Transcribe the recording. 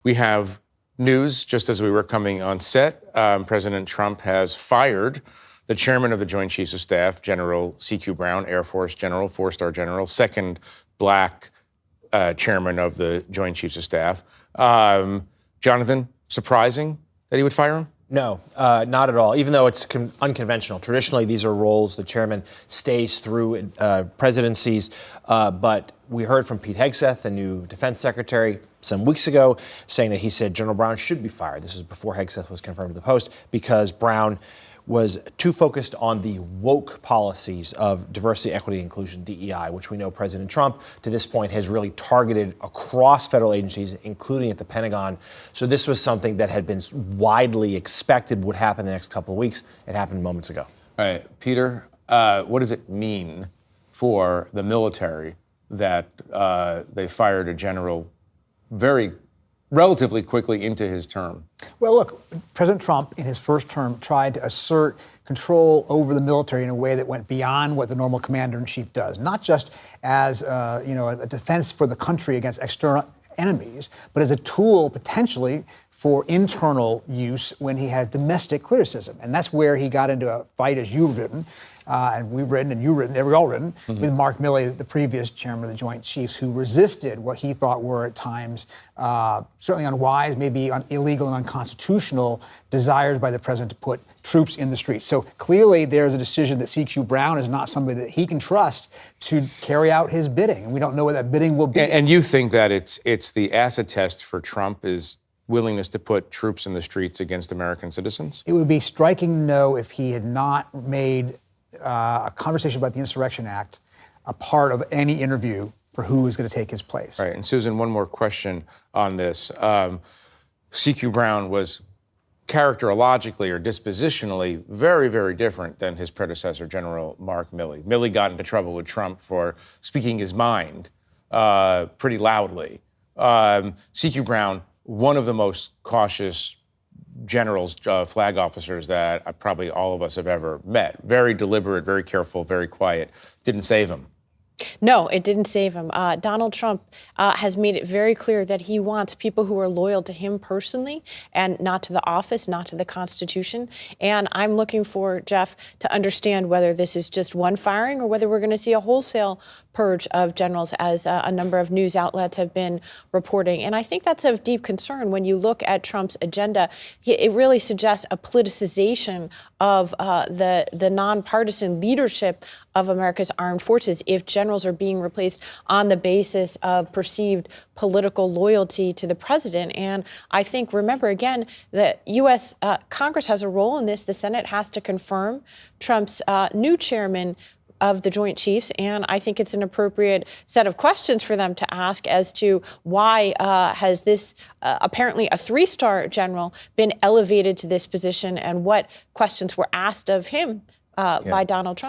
We have news just as we were coming on set. President Trump has fired the chairman of the Joint Chiefs of Staff, General C.Q. Brown, Air Force general, four-star general, second black chairman of the Joint Chiefs of Staff. Jonathan, surprising that he would fire him? No, not at all, even though it's unconventional. Traditionally, these are roles the chairman stays through presidencies. But we heard from Pete Hegseth, the new defense secretary, some weeks ago, saying that he said General Brown should be fired. This was before Hegseth was confirmed to the Post, because Brown was too focused on the woke policies of diversity, equity, inclusion, DEI, which we know President Trump, to this point, has really targeted across federal agencies, including at the Pentagon. So this was something that had been widely expected would happen in the next couple of weeks. It happened moments ago. All right, Peter, what does it mean for the military that they fired a general relatively quickly into his term? Well, look, President Trump, in his first term, tried to assert control over the military in a way that went beyond what the normal commander-in-chief does, not just as a defense for the country against external enemies, but as a tool potentially for internal use when he had domestic criticism. And that's where he got into a fight, as you've written, and we've written, and you've written, and we've all written, with Mark Milley, the previous chairman of the Joint Chiefs, who resisted what he thought were at times certainly unwise, maybe illegal and unconstitutional desires by the president to put troops in the streets. So clearly there's a decision that C.Q. Brown is not somebody that he can trust to carry out his bidding, and we don't know what that bidding will be. And you think that it's the acid test for Trump is willingness to put troops in the streets against American citizens? It would be striking to know if he had not made a conversation about the Insurrection Act a part of any interview for who is going to take his place. Right. And Susan, one more question on this. C.Q. Brown was characterologically or dispositionally very, very different than his predecessor, General Mark Milley. Milley got into trouble with Trump for speaking his mind pretty loudly. C.Q. Brown, one of the most cautious generals, flag officers that probably all of us have ever met. Very deliberate, very careful, very quiet. Didn't save him. No, it didn't save him. Donald Trump has made it very clear that he wants people who are loyal to him personally and not to the office, not to the Constitution. And I'm looking for, Jeff, to understand whether this is just one firing or whether we're going to see a wholesale purge of generals, as a number of news outlets have been reporting. And I think that's of deep concern when you look at Trump's agenda. It really suggests a politicization of the nonpartisan leadership of America's armed forces if generals are being replaced on the basis of perceived political loyalty to the president. And I think, remember again, the U.S. Congress has a role in this. The Senate has to confirm Trump's new chairman of the Joint Chiefs, and I think it's an appropriate set of questions for them to ask as to why has this apparently a three-star general been elevated to this position, and what questions were asked of him by Donald Trump.